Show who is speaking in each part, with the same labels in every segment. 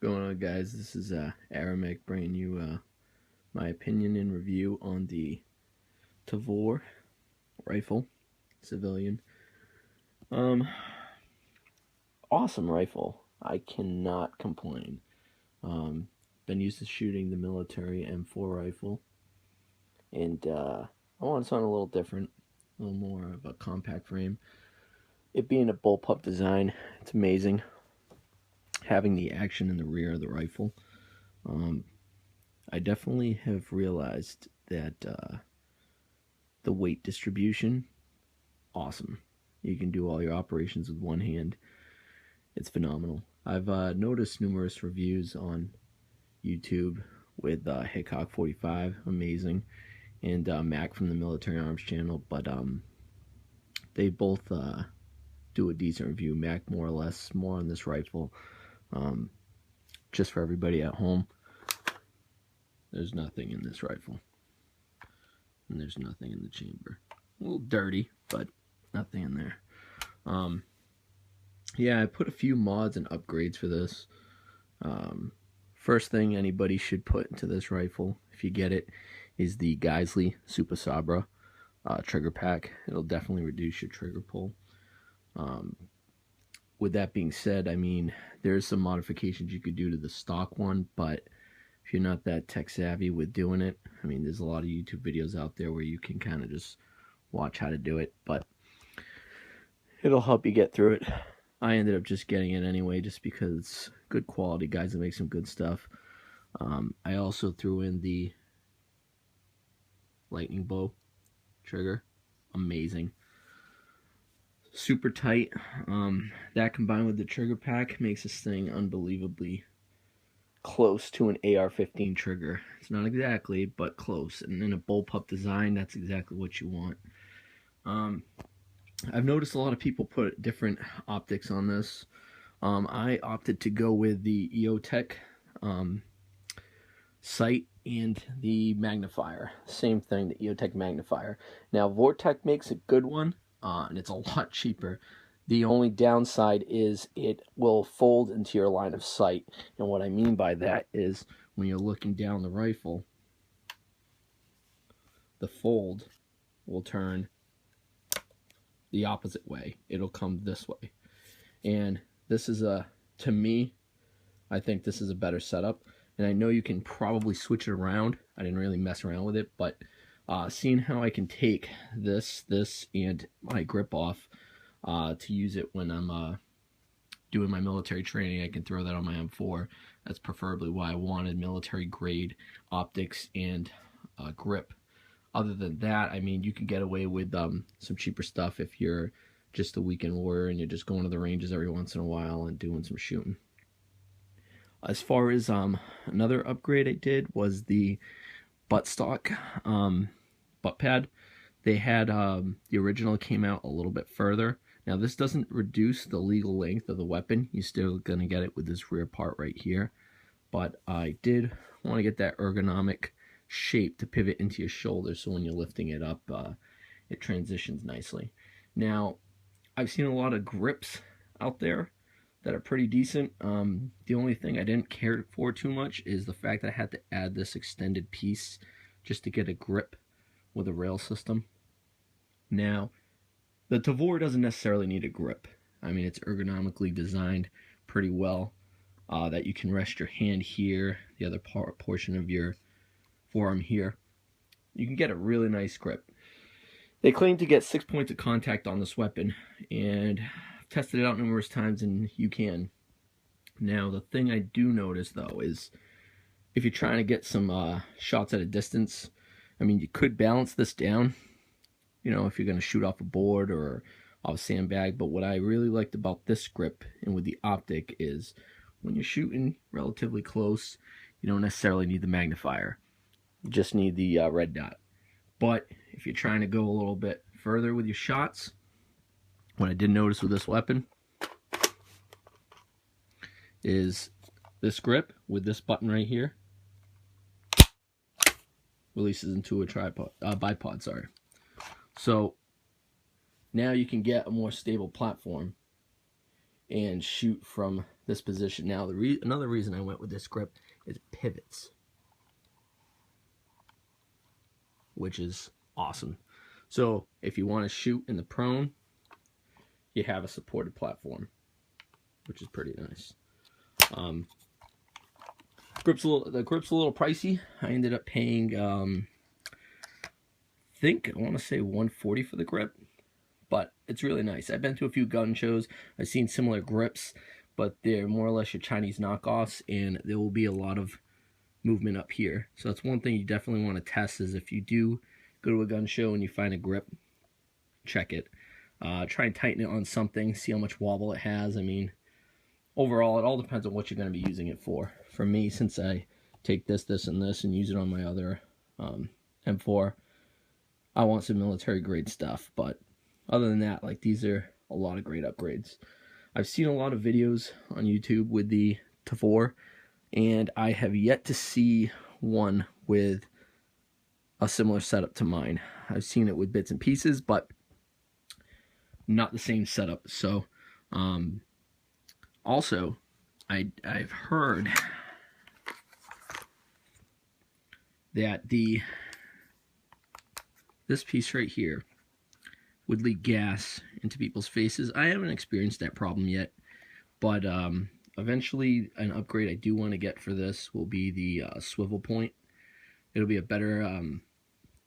Speaker 1: Going on, guys? This is Aramek bringing you my opinion and review on the Tavor rifle, civilian. Awesome rifle. I cannot complain. Been used to shooting the military M4 rifle, and I want something a little different, a little more of a compact frame. It being a bullpup design, it's amazing. Having the action in the rear of the rifle. I definitely have realized that the weight distribution, awesome. You can do all your operations with one hand. It's phenomenal. I've noticed numerous reviews on YouTube with Hickok 45, amazing, and Mac from the Military Arms channel, but they both do a decent review. Mac more or less, more on this rifle. Just for everybody at home, there's nothing in this rifle, and there's nothing in the chamber. A little dirty, but nothing in there. Yeah, I put a few mods and upgrades for this. First thing anybody should put into this rifle, if you get it, is the Geisley Super Sabra trigger pack. It'll definitely reduce your trigger pull. With that being said, I mean, there's some modifications you could do to the stock one, but if you're not that tech savvy with doing it, I mean, there's a lot of YouTube videos out there where you can kind of just watch how to do it, but it'll help you get through it. I ended up just getting it anyway, just because it's good quality guys that make some good stuff. I also threw in the lightning bow trigger, amazing. Super tight. That combined with the trigger pack makes this thing unbelievably close to an AR-15 trigger. It's not exactly, but close. And in a bullpup design, that's exactly what you want. I've noticed a lot of people put different optics on this. I opted to go with the it.Any sight and the magnifier. Same thing, the it.Any magnifier. Now, Vortex makes a good one. And it's a lot cheaper. The only downside is it will fold into your line of sight. And what I mean by that is when you're looking down the rifle, the fold will turn the opposite way. It'll come this way. And this is to me, I think this is a better setup. And I know you can probably switch it around. I didn't really mess around with it, but seeing how I can take this, and my grip off to use it when I'm doing my military training, I can throw that on my M4. That's preferably why I wanted military grade optics and grip. Other than that, I mean, you can get away with some cheaper stuff if you're just a weekend warrior and you're just going to the ranges every once in a while and doing some shooting. As far as another upgrade I did was the buttstock butt pad. They had the original came out a little bit further. Now this doesn't reduce the legal length of the weapon. You're still gonna get it with this rear part right here, but I did want to get that ergonomic shape to pivot into your shoulder, so when you're lifting it up, it transitions nicely. Now I've seen a lot of grips out there that are pretty decent. The only thing I didn't care for too much is the fact that I had to add this extended piece just to get a grip with a rail system. Now, the Tavor doesn't necessarily need a grip. I mean, it's ergonomically designed pretty well, that you can rest your hand here, the other portion of your forearm here. You can get a really nice grip. They claim to get 6 points of contact on this weapon, and I've tested it out numerous times, and you can. Now, the thing I do notice, though, is if you're trying to get some shots at a distance, I mean, you could balance this down, you know, if you're going to shoot off a board or off a sandbag. But what I really liked about this grip and with the optic is when you're shooting relatively close, you don't necessarily need the magnifier. You just need the red dot. But if you're trying to go a little bit further with your shots, what I did notice with this weapon is this grip with this button right here releases into a bipod, sorry. So now you can get a more stable platform and shoot from this position. Now, another reason I went with this grip is it pivots, which is awesome. So if you want to shoot in the prone, you have a supported platform, which is pretty nice. The grip's a little pricey. I ended up paying, I want to say $140 for the grip, but it's really nice. I've been to a few gun shows. I've seen similar grips, but they're more or less your Chinese knockoffs, and there will be a lot of movement up here. So that's one thing you definitely want to test, is if you do go to a gun show and you find a grip, check it. Try and tighten it on something, see how much wobble it has. I mean, overall, it all depends on what you're going to be using it for. For me, since I take this, and this, and use it on my other M4, I want some military grade stuff. But other than that, like, these are a lot of great upgrades. I've seen a lot of videos on YouTube with the Tavor, and I have yet to see one with a similar setup to mine. I've seen it with bits and pieces, but not the same setup. So, also, I've heard that this piece right here would leak gas into people's faces. I haven't experienced that problem yet, but eventually an upgrade I do want to get for this will be the swivel point. It'll be a better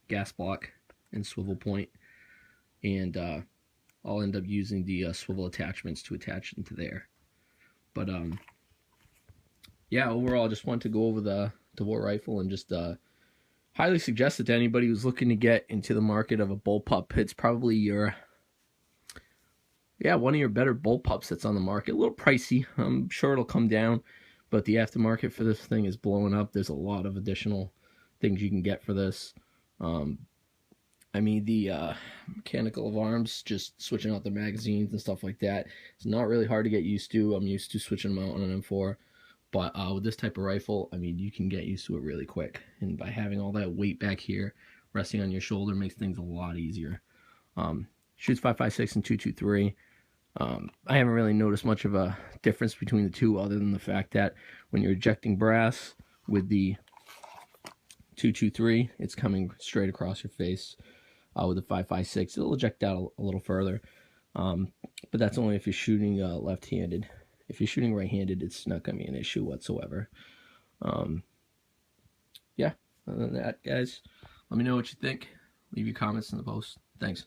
Speaker 1: gas block and swivel point, and I'll end up using the swivel attachments to attach into there. But yeah, overall, I just wanted to go over the Tavor rifle and just highly suggest it to anybody who's looking to get into the market of a bullpup. It's probably one of your better bullpups that's on the market. A little pricey. I'm sure it'll come down, but the aftermarket for this thing is blowing up. There's a lot of additional things you can get for this. I mean, the mechanical of arms, just switching out the magazines and stuff like that, it's not really hard to get used to. I'm used to switching them out on an M4. But with this type of rifle, I mean, you can get used to it really quick. And by having all that weight back here resting on your shoulder makes things a lot easier. Shoots 5.56 and 2.23. I haven't really noticed much of a difference between the two, other than the fact that when you're ejecting brass with the 2.23, it's coming straight across your face. With the 5.56, it'll eject out a little further. But that's only if you're shooting left-handed. If you're shooting right-handed, it's not going to be an issue whatsoever. Yeah, other than that, guys, let me know what you think. Leave your comments in the post. Thanks.